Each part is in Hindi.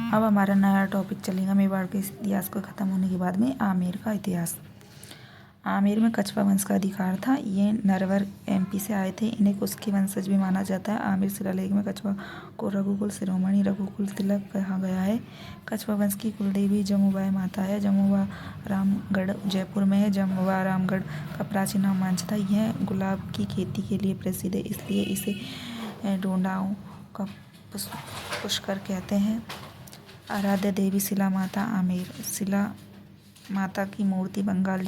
अब हमारा नया टॉपिक चलेगा मेवाड़ के इतिहास को ख़त्म होने के बाद में आमेर का इतिहास। आमेर में कछवा वंश का अधिकार था। ये नरवर एमपी से आए थे। इन्हें उसके वंशज भी माना जाता है। आमेर शिलालेख में कछवा को रघुकुल शिरोमणि रघुकुल तिलक कहा गया है। कछवा वंश की कुलदेवी जमुबाई माता है। जमुवा रामगढ़ जयपुर में है। जमुवा रामगढ़ का प्राचीन नाम मांझ था। यह गुलाब की खेती के लिए प्रसिद्ध है, इसलिए इसे डोडाओं का पुष्कर कहते हैं। आराध्य देवी शिला माता आमेर। शिला माता की मूर्ति बंगाल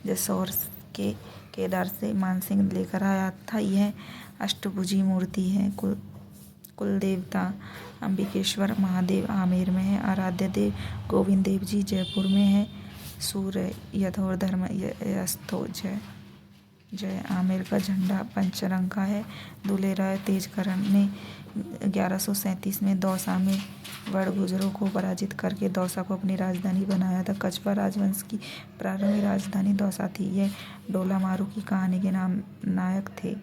जसौर के केदार से मानसिंह लेकर आया था। यह अष्टभुजी मूर्ति है। कुल देवता अंबिकेश्वर महादेव आमेर में है। आराध्य देव गोविंद देव जी जयपुर में है। सूर्य यथोर धर्म यस्तो जय। आमेर का झंडा पंचरंग का है। दूल्हे राय तेजकरण ने 1137 में दौसा में वड़गुजरों को पराजित करके दौसा को अपनी राजधानी बनाया था। कछवा राजवंश की प्रारंभिक राजधानी दौसा थी। यह डोलामारू की कहानी के नायक थे।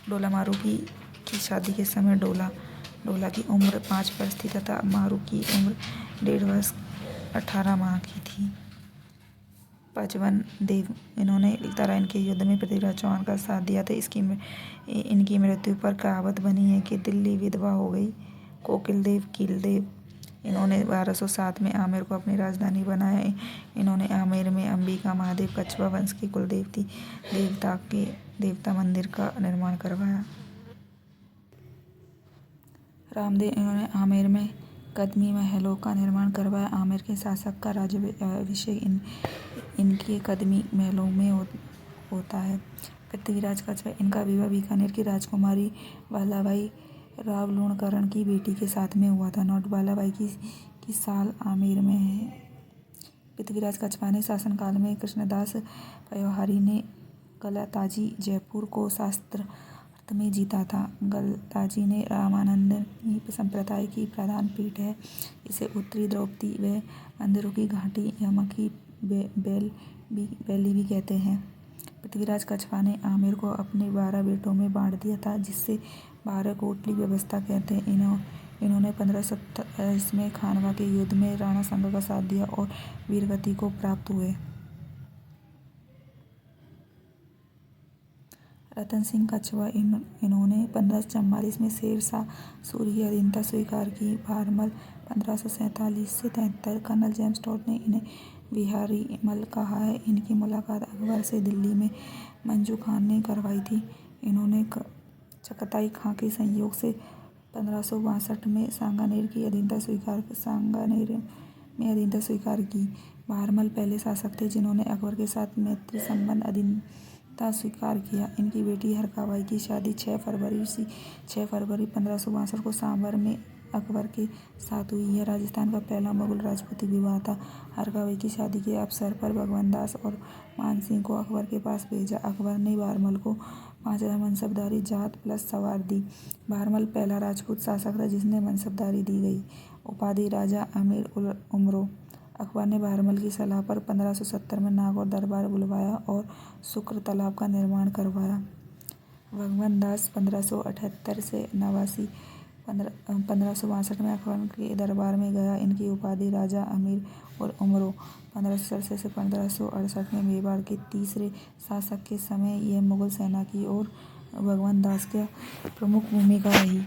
डोलामारू की शादी के समय डोला की उम्र 5 वर्ष थी तथा मारू की उम्र 1.5 वर्ष 18 माह की थी। पचवन देव इन्होंने तराइन के युद्ध में पृथ्वीराज चौहान का साथ दिया था। इनकी मृत्यु पर कहावत बनी है कि दिल्ली विधवा हो गई। कोकिल देव इन्होंने 1207 में आमेर को अपनी राजधानी बनाया। इन्होंने आमेर में अंबिका महादेव कछवा वंश की कुल देवता मंदिर का निर्माण करवाया। रामदेव इन्होंने आमेर में कदमी महलों का निर्माण करवाया। आमेर के शासक का राज्याभिषेक इनके कदमी महलों में होता है। पृथ्वीराज कछवा इनका विवाह बीकानेर की राजकुमारी बालाबाई रावलुणकरण की बेटी के साथ में हुआ था। नोट बालाबाई की साल आमेर में है। पृथ्वीराज कछवा ने शासनकाल में कृष्णदास पयोहारी ने गलताजी जयपुर को शास्त्रार्थ में जीता था। गलताजी ने रामानंदनी संप्रदाय की प्रधान पीठ है। इसे उत्तरी द्रौपदी व मंदिरों की घाटी यमक की वैली भी कहते हैं। पृथ्वीराज कछवा ने आमेर को अपने 12 बेटों में बांट दिया था, जिससे 12 कोटली व्यवस्था कहते हैं। इन्होंने 1527 में खानवा के युद्ध में राणा सांगा का साथ दिया और वीरगति को प्राप्त हुए। रतन सिंह कछवा इन्होंने 1544 में शेरशाह सूरी की अधीनता स्वीकार की। भारमल 1547 से 73। कर्नल जेम्स टॉड ने इन्हें बिहारी मल कहा है। इनकी मुलाकात अकबर से दिल्ली में मंजू खान ने करवाई थी। इन्होंने चगताई खां के सहयोग से 1562 में सांगानेर में अधीनता स्वीकार की। भारमल पहले शासक थे जिन्होंने अकबर के साथ मैत्री संबंध अधीनता स्वीकार किया। इनकी बेटी हरकाबाई की शादी 6 फरवरी 1562 को सांभर में अकबर के साथ हुई। यह राजस्थान का पहला मुगल राजपूती विवाह था। हरकाबाई की शादी के अवसर पर भगवान दास और मानसिंह को अकबर के पास भेजा। अकबर ने भारमल को 5000 मनसबदारी जात प्लस सवार दी। भारमल पहला राजपूत शासक था जिसने मनसबदारी दी गई। उपाधि राजा अमीर उल उमरो। अकबर ने भारमल की सलाह पर 1570 में नागौर दरबार बुलवाया और शुक्र तालाब का निर्माण करवाया। भगवान दास 1578 से 89 1562 में अकबर के दरबार में गया। इनकी उपाधि राजा अमीर उल उमरो। 1567 से 1568 में मेवाड़ के तीसरे शासक के समय यह मुगल सेना की ओर भगवान दास की प्रमुख भूमिका रही।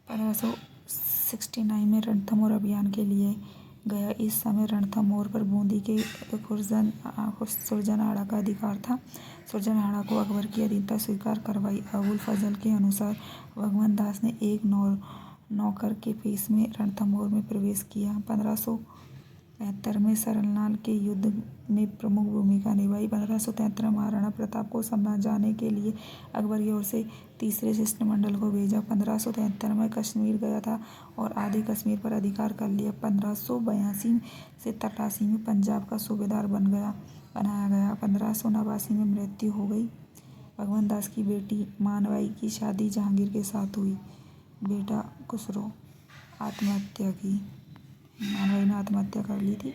1569 में रणथंभौर अभियान के लिए गया। इस समय रणथंभौर पर बूंदी के सुरजनहाड़ा का अधिकार था। सुरजनहाड़ा को अकबर की अधीनता स्वीकार करवाई। अबुल फजल के अनुसार भगवान दास ने एक नौकर के भेष में रणथंभौर में प्रवेश किया। 1572 में सरनाल के युद्ध में प्रमुख भूमिका निभाई। 1573 में महाराणा प्रताप को समझाने के लिए अकबर की ओर से तीसरे शिष्टमंडल को भेजा। 1573 में कश्मीर गया था और आधे कश्मीर पर अधिकार कर लिया। 1582 से 83 में पंजाब का सूबेदार बनाया गया। 1589 में मृत्यु हो गई। भगवान दास की बेटी मानबाई की शादी जहांगीर के साथ हुई। बेटा खुसरो आत्महत्या की। मानबाई ने आत्महत्या कर ली थी।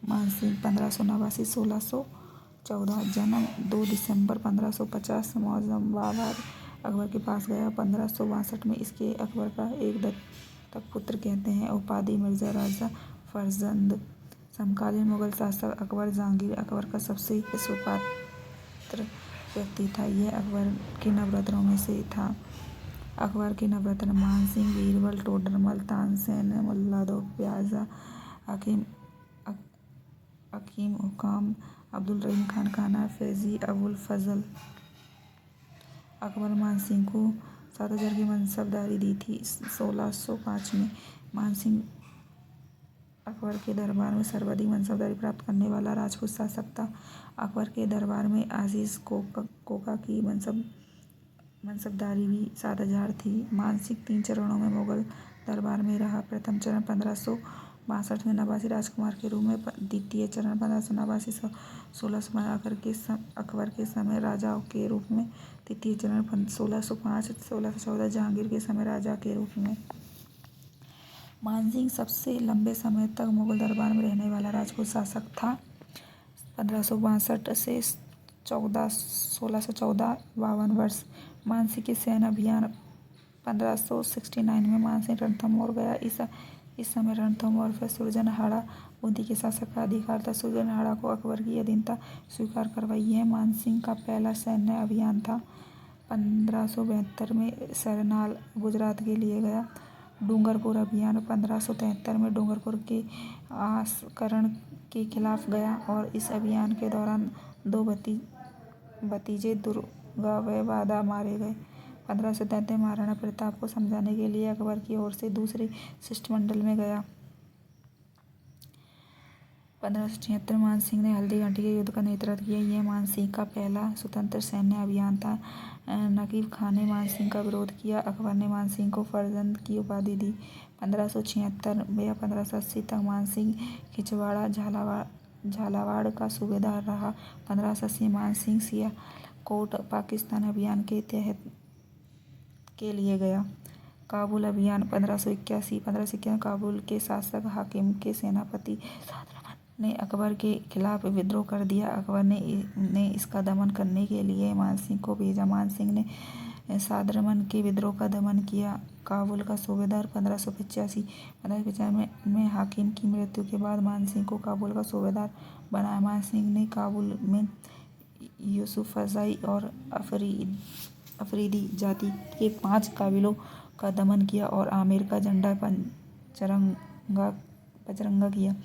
मानसिंह 1589 1614 जन्म 2 दिसंबर 1550 मौजम बाबर अकबर के पास गया। 1562 में इसके अकबर का एक दत्तक पुत्र कहते हैं। उपाधि मिर्जा राजा फरजंद। समकालीन मुगल शासक अकबर जहांगीर अकबर का सबसे विश्वासपात्र व्यक्ति था। यह अकबर के नवरत्नों में से था। अकबर के नवरत्न मानसिंह, बीरबल, टोडरमल, तानसेन, मुल्ला दो प्याजा, हकीम हुकाम, अब्दुल रहीम खान काना, फैजी, अबुल फजल। अकबर मानसिंह को 7,000 की मनसबदारी दी थी। 1605 में मानसिंह अकबर के दरबार में सर्वाधिक मनसबदारी प्राप्त करने वाला राजपूत शासक था। अकबर के दरबार में आजीज कोका की मनसबदारी भी 7,000 थी। मानसिंह 3 चरणों में मुगल दरबार में रहा। प्रथम चरण 1562 में नवासी राजकुमार के रूप में, द्वितीय चरण 1589 से 1615 अकबर के समय राजा के रूप में, तृतीय चरण 1605 से 1614 जहांगीर के समय राजा के रूप में। मानसिंह सबसे लंबे समय तक मुगल दरबार में रहने वाला राजपूत शासक था। 1562 से 1614 52 वर्ष। मानसिंह के सैन्य अभियान 1569 में मानसिंह रणथंभौर गया। इस समय रणथंभौर पर सुरजनहाड़ा बूंदी के शासक का अधिकार था। सुरजनहाड़ा को अकबर की अधीनता स्वीकार करवाई। यह मानसिंह का पहला सैन्य अभियान था। 1572 में सरनाल गुजरात के लिए गया। डूंगरपुर अभियान 1573 में डूंगरपुर के आसकरण के खिलाफ गया और इस अभियान के दौरान 2 भतीजे दुर्गा व बादा मारे गए। 1573 में महाराणा प्रताप को समझाने के लिए अकबर की ओर से दूसरे शिष्टमंडल में गया। 1576 में मानसिंह ने हल्दी घाटी के युद्ध का नेतृत्व किया। यह मानसिंह का पहला स्वतंत्र सैन्य अभियान था। नकीब खां ने मानसिंह का विरोध किया। अकबर ने मानसिंह को फरजंद की उपाधि दी। 1576 या 1580 तक मानसिंह खिंचवाड़ा झालावाड़ का सूबेदार रहा। 1580 मानसिंह सियालकोट पाकिस्तान अभियान के तहत के लिए गया। काबुल अभियान 1581 काबुल के शासक हाकिम के सेनापति सादरमन ने अकबर के खिलाफ विद्रोह कर दिया। अकबर ने इसका दमन करने के लिए मानसिंह को भेजा। मानसिंह ने सादरमन के विद्रोह का दमन किया। काबुल का सूबेदार 1585 में हाकिम की मृत्यु के बाद मानसिंह को काबुल का सूबेदार बनाया। मानसिंह ने काबुल में यूसुफजई और अफरीदी जाति के 5 कबीलों का दमन किया और आमेर का झंडा पचरंगा किया।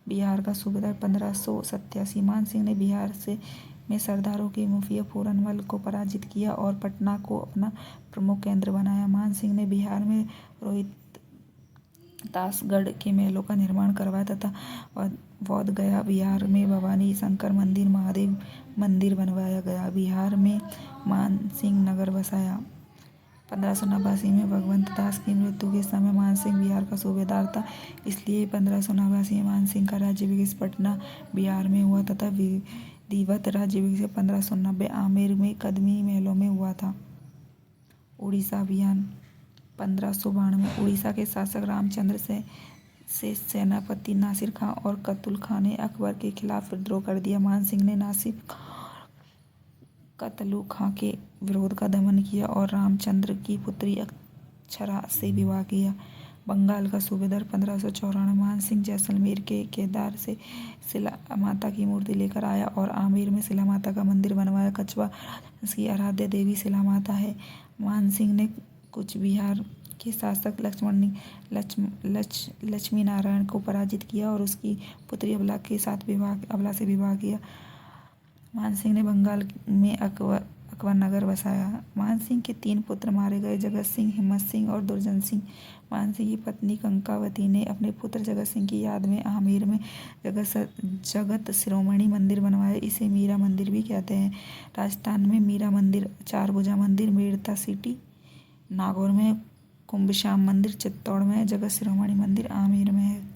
बिहार का सूबेदार 1587 मानसिंह ने बिहार में सरदारों के मुखिया पूरनमल को पराजित किया और पटना को अपना प्रमुख केंद्र बनाया। मानसिंह ने बिहार में रोहतासगढ़ के महलों का निर्माण करवाया तथा बोध गया बिहार में भवानी शंकर मंदिर, महादेव मंदिर बनवाया गया। बिहार में मानसिंह नगर बसाया। 1589 में भगवंत दास की मृत्यु के समय मानसिंह बिहार का सूबेदार था, इसलिए 1589 में मानसिंह का राज्याभिषेक पटना बिहार में हुआ तथा विधिवत राज्याभिषेक 1590 आमेर में कदमी महलों में हुआ था। उड़ीसा अभियान 1592 उड़ीसा के शासक रामचंद्र से सेनापति नासिर खां और कतुल खां ने अकबर के खिलाफ विद्रोह कर दिया। मानसिंह ने नासिर खां और कतलू खां के विरोध का दमन किया और रामचंद्र की पुत्री अक्षरा से विवाह किया। बंगाल का सूबेदार 1594 मानसिंह जैसलमेर के केदार से शिला माता की मूर्ति लेकर आया और आमेर में शिला माता का मंदिर बनवाया। कछवा राजवंश की आराध्य देवी शिला माता है। मानसिंह ने कूच बिहार के शासक लक्ष्मी नारायण को पराजित किया और उसकी पुत्री अबला से विवाह किया। मानसिंह ने बंगाल में अकबर नगर बसाया। मानसिंह के 3 पुत्र मारे गए, जगत सिंह, हिम्मत सिंह और दुर्जन सिंह। मानसिंह की पत्नी कंकावती ने अपने पुत्र जगत सिंह की याद में आमेर में जगत शिरोमणि मंदिर बनवाया। इसे मीरा मंदिर भी कहते हैं। राजस्थान में मीरा मंदिर, चारभुजा मंदिर, मेड़ता सिटी, नागौर में कुंभश्याम मंदिर, चित्तौड़ में जगत शिरोमणि मंदिर, आमेर में है।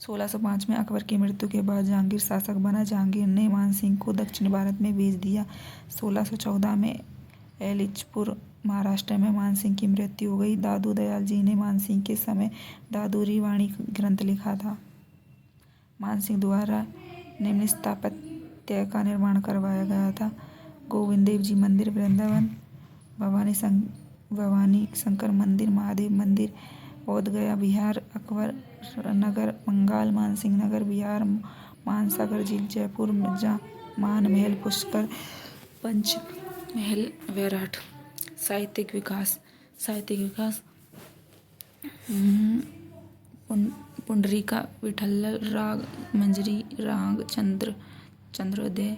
1605 में अकबर की मृत्यु के बाद जहांगीर शासक बना। जहांगीर ने मानसिंह को दक्षिण भारत में भेज दिया। 1614 में एलिचपुर महाराष्ट्र में मानसिंह की मृत्यु हो गई। दादू दयाल जी ने मानसिंह के समय दादूरी वाणी ग्रंथ लिखा था। मानसिंह द्वारा निम्न स्थापत्य का निर्माण करवाया गया था। गोविंद देव जी मंदिर वृंदावन, भवानी शंकर मंदिर, महादेव मंदिर, बोध गया बिहार, अकबर नगर बंगाल, मानसिंह नगर बिहार, मानसागर झील जयपुर, मिर्जा मान महल पुष्कर, पंच महल वैराट। साहित्यिक विकास पुंडरीका विठल राग, मंजरी राग, चंद्रोदय,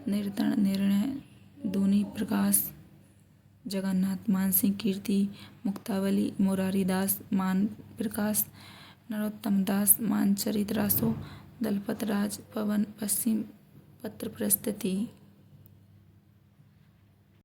निर्तण, निर्णय, दूनी प्रकाश, जगन्नाथ, मानसिंह कीर्ति, मुक्तावली, मुरारी दास, मान प्रकाश, नरोत्तम दास, मानचरित रासो, दलपत राज, पवन पश्चिम, पत्र प्रस्तुति।